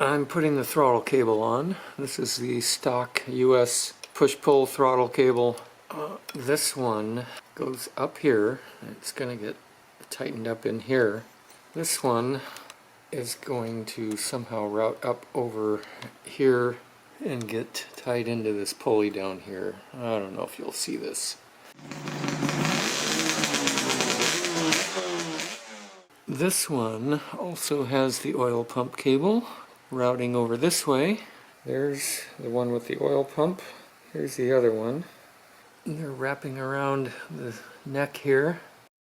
I'm putting the throttle cable on. This is the stock US push-pull throttle cable. This one goes up here. It's going to get tightened up in here. This one is going to somehow route up over here and get tied into this pulley down here. I don't know if you'll see this. This one also has the oil pump cable routing over this way. There's the one with the oil pump. Here's the other one. They're wrapping around the neck here.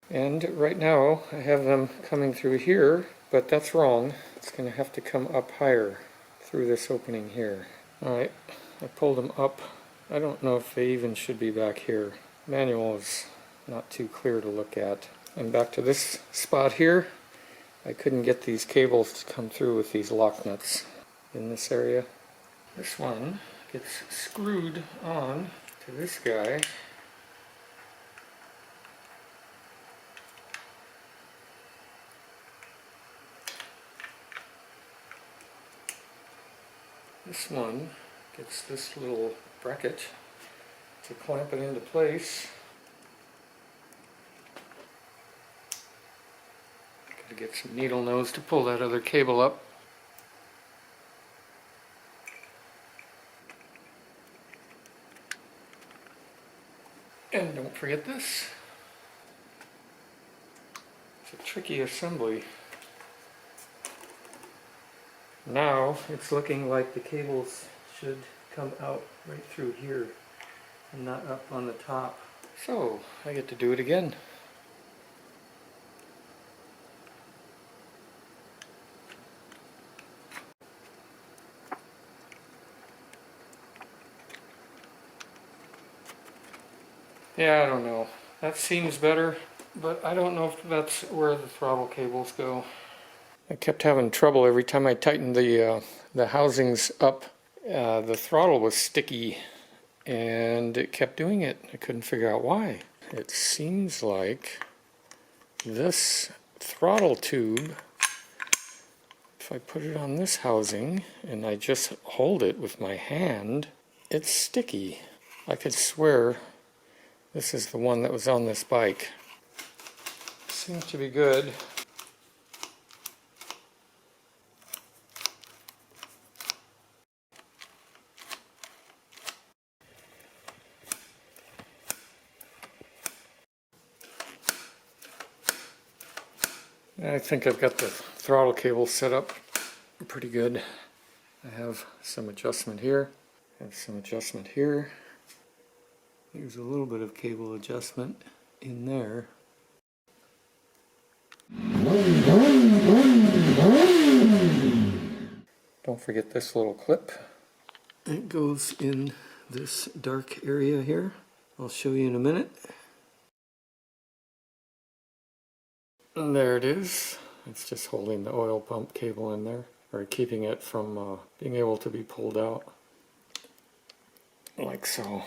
And right now I have them coming through here, but that's wrong. It's going to have to come up higher through this opening here. Alright, I pulled them up. I don't know if they even should be back here. Manual is not too clear to look at. And back to this spot here. I couldn't get these cables to come through with these lock nuts in this area. This one gets screwed on to this guy. This one gets this little bracket to clamp it into place. Gotta get some needle nose to pull that other cable up. And don't forget this. It's a tricky assembly. Now it's looking like the cables should come out right through here and not up on the top. So I get to do it again. Yeah, I don't know. That seems better, but I don't know if that's where the throttle cables go. I kept having trouble every time I tightened the housings up. The throttle was sticky and it kept doing it. I couldn't figure out why. It seems like this throttle tube, if I put it on this housing and I just hold it with my hand, it's sticky. I could swear this is the one that was on this bike. Seems to be good. I think I've got the throttle cable set up pretty good. I have some adjustment here, I have some adjustment here. There's a little bit of cable adjustment in there. Don't forget this little clip. It goes in this dark area here. I'll show you in a minute. And there it is. It's just holding the oil pump cable in there, or keeping it from being able to be pulled out, like so.